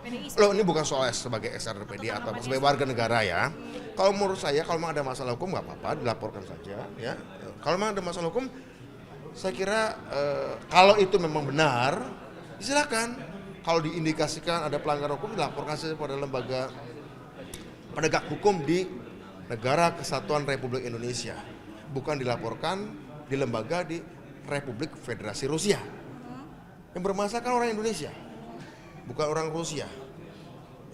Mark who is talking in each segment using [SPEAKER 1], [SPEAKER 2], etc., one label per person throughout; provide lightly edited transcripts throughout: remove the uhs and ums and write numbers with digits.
[SPEAKER 1] PDI.
[SPEAKER 2] Loh, ini bukan soal sebagai ex-kader PDI atau sebagai warga negara ya. Kalau menurut saya, kalau memang ada masalah hukum nggak apa-apa, dilaporkan saja ya. Kalau memang ada masalah hukum, saya kira kalau itu memang benar, silakan. Kalau diindikasikan ada pelanggaran hukum, dilaporkan saja pada lembaga penegak hukum di negara kesatuan Republik Indonesia. Bukan dilaporkan di lembaga di Republik Federasi Rusia. Yang bermasalah kan orang Indonesia, bukan orang Rusia.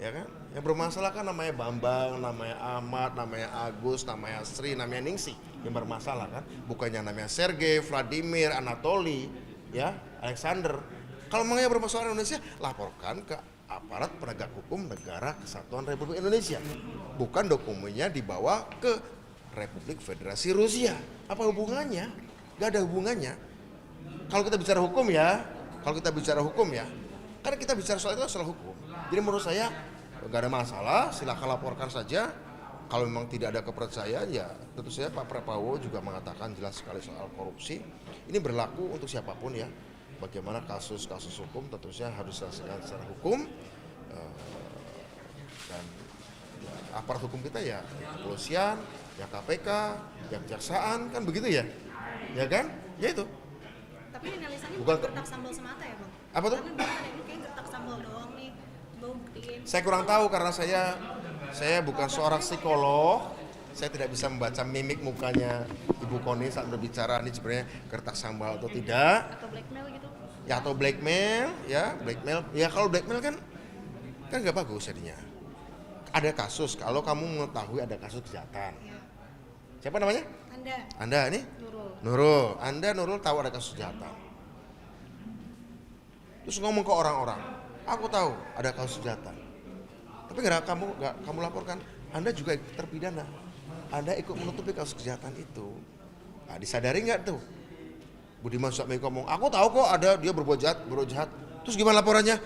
[SPEAKER 2] Ya kan? Yang bermasalah kan namanya Bambang, namanya Ahmad, namanya Agus, namanya Sri, namanya Ningsih. Yang bermasalah kan, bukannya namanya Sergei, Vladimir, Anatoly, ya, Alexander. Kalau memang yang bermasalah Indonesia, laporkan ke aparat penegak hukum negara kesatuan Republik Indonesia. Bukan dokumennya dibawa ke Republik Federasi Rusia. Apa hubungannya? Gak ada hubungannya. Kalau kita bicara hukum ya, karena kita bicara soal itu soal hukum. Jadi menurut saya gak ada masalah, silakan laporkan saja. Kalau memang tidak ada kepercayaan ya tentu saja Pak Prabowo juga mengatakan jelas sekali soal korupsi. Ini berlaku untuk siapapun ya. Bagaimana kasus-kasus hukum tentu saja harus diselesaikan secara hukum. Dan ya, aparat hukum kita ya kepolisian, ya KPK, ya kejaksaan, kan begitu ya? Ya kan? Ya itu.
[SPEAKER 1] Tapi analisanya
[SPEAKER 2] Bukan
[SPEAKER 1] bukan gertak sambal semata ya Bang?
[SPEAKER 2] Apa tuh?
[SPEAKER 1] Karena bilang ini kayak gertak sambal doang nih, buktiin.
[SPEAKER 2] Saya kurang tahu karena saya bukan seorang psikolog. Saya tidak bisa membaca mimik mukanya Ibu Koni saat berbicara ini sebenarnya gertak sambal atau tidak.
[SPEAKER 1] Atau blackmail gitu?
[SPEAKER 2] Ya atau blackmail, ya blackmail. Ya kalau blackmail kan nggak bagus jadinya. Ada kasus, kalau kamu mengetahui ada kasus kejahatan.
[SPEAKER 1] Ya.
[SPEAKER 2] Siapa namanya? Anda ini? Nurul. Nurul tahu ada kasus kejahatan. Terus ngomong ke orang-orang, aku tahu ada kasus kejahatan. Tapi nggak kamu laporkan, Anda juga terpidana. Anda ikut menutupi kasus kejahatan itu. Nah, disadari nggak tuh? Budiman Sujatmiko ngomong, aku tahu kok ada dia berbuat jahat. Terus gimana laporannya?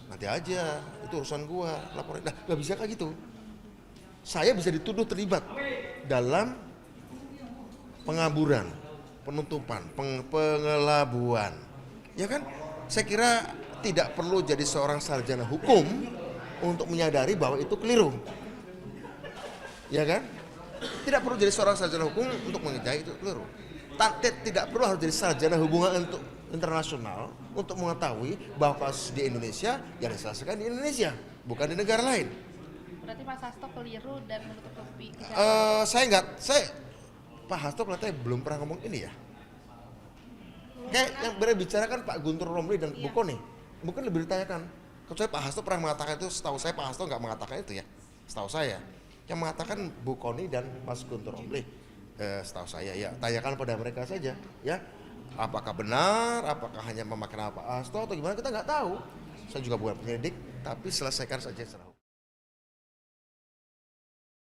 [SPEAKER 2] Nanti aja, itu urusan gua, laporan. Nah, nggak bisa kayak gitu. Saya bisa dituduh terlibat dalam pengaburan, penutupan, pengelabuan. Ya kan? Saya kira tidak perlu jadi seorang sarjana hukum untuk menyadari bahwa itu keliru. Ya kan? Tidak perlu jadi seorang sarjana hukum untuk mengetahui itu keliru. Tidak perlu harus jadi sarjana hubungan untuk internasional untuk mengetahui bahwa kasus di Indonesia yang diselesaikan di Indonesia, bukan di negara lain.
[SPEAKER 3] Berarti Pak Hasto keliru dan menutupi.
[SPEAKER 2] Pak Hasto kelihatannya belum pernah ngomong ini ya. Kayak yang berbicara kan Pak Guntur Romli dan Bu Koni. Mungkin lebih ditanyakan. Kecuali Pak Hasto pernah mengatakan itu, setahu saya Pak Hasto nggak mengatakan itu ya. Setahu saya. Yang mengatakan Bu Koni dan Mas Guntur Romli. Setahu saya ya. Tanyakan pada mereka saja ya. Apakah benar, apakah hanya memakai nama Pak Hasto atau gimana kita nggak tahu. Saya juga bukan penyelidik, tapi selesaikan saja secara hukum.